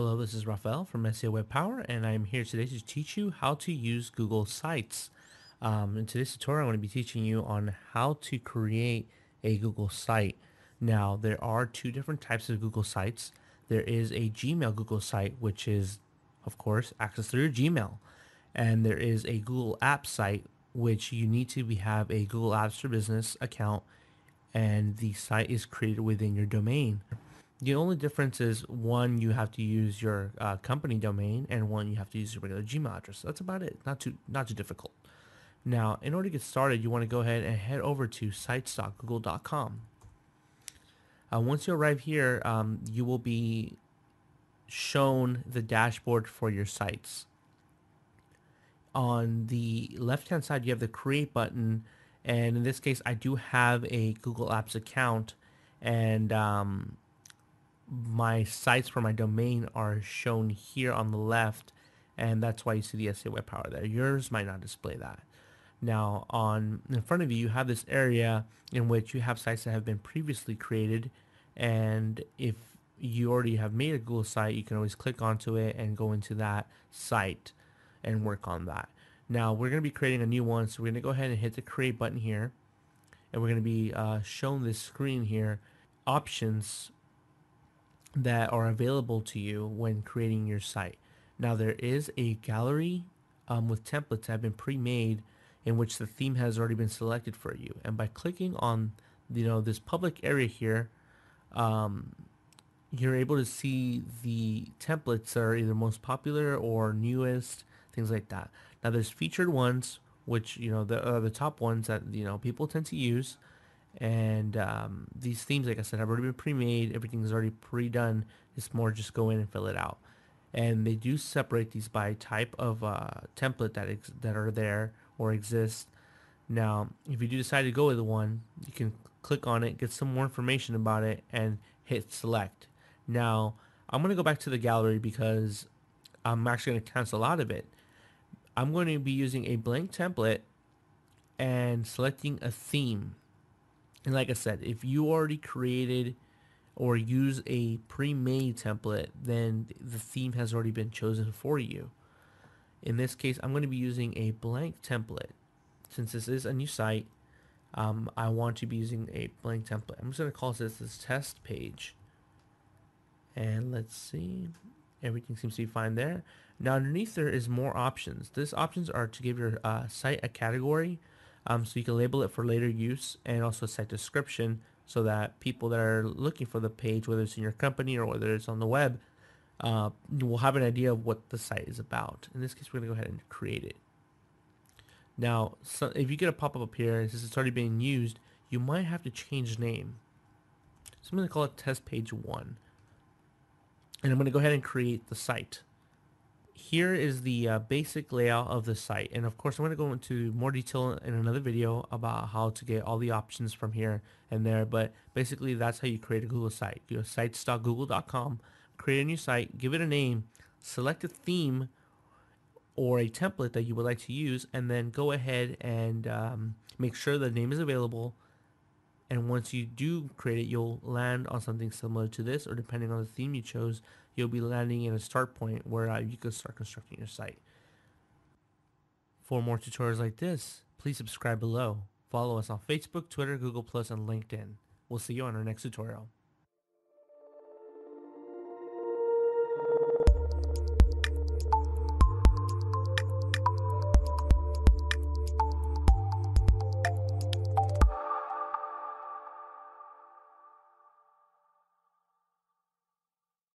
Hello, this is Rafael from Seowebpower, and I'm here today to teach you how to use Google Sites. In today's tutorial, I'm going to be teaching you on how to create a Google site. Now, there are two different types of Google Sites. There is a Gmail Google site, which is, of course, access through your Gmail. And there is a Google Apps site, which you need to have a Google Apps for Business account, and the site is created within your domain. The only difference is one, you have to use your company domain, and one, you have to use your regular Gmail address. That's about it. Not too difficult. Now, in order to get started, you want to go ahead and head over to sites.google.com. Once you arrive here, you will be shown the dashboard for your sites. On the left-hand side, you have the Create button, and in this case, I do have a Google Apps account, and my sites for my domain are shown here on the left, and that's why you see the Seowebpower there. Yours might not display that. Now, in front of you, you have this area in which you have sites that have been previously created, and if you already have made a Google site, you can always click onto it and go into that site and work on that. Now, we're going to be creating a new one, so we're going to go ahead and hit the Create button here, and we're going to be shown this screen here, options that are available to you when creating your site. Now, there is a gallery with templates that have been pre-made in which the theme has already been selected for you, and by clicking on this public area here, you're able to see the templates that are either most popular or newest, things like that. Now, there's featured ones, which the top ones that people tend to use. And these themes, like I said, have already been pre-made. Everything's already pre-done. It's more just go in and fill it out. And they do separate these by type of template that are there or exist. Now, if you do decide to go with one, you can click on it, get some more information about it, and hit select. Now, I'm going to go back to the gallery because I'm actually going to cancel out of it. I'm going to be using a blank template and selecting a theme. And like I said, if you already created or use a pre-made template, then the theme has already been chosen for you. In this case, I'm going to be using a blank template. Since this is a new site, I want to be using a blank template. I'm just going to call this test page. And let's see. Everything seems to be fine there. Now underneath there is more options. These options are to give your site a category, so you can label it for later use, and also a site description so that people that are looking for the page, whether it's in your company or whether it's on the web, will have an idea of what the site is about. In this case, we're going to go ahead and create it. Now, if you get a pop-up up here, since it's already being used, you might have to change name. So I'm going to call it test page 1. And I'm going to go ahead and create the site. Here is the basic layout of the site, and of course I'm going to go into more detail in another video about how to get all the options from here and there, but basically that's how you create a Google site. Go to sites.google.com, create a new site, give it a name, select a theme or a template that you would like to use, and then go ahead and make sure the name is available. And once you do create it, you'll land on something similar to this, or depending on the theme you chose, you'll be landing in a start point where you can start constructing your site. For more tutorials like this, please subscribe below. Follow us on Facebook, Twitter, Google+, and LinkedIn. We'll see you on our next tutorial.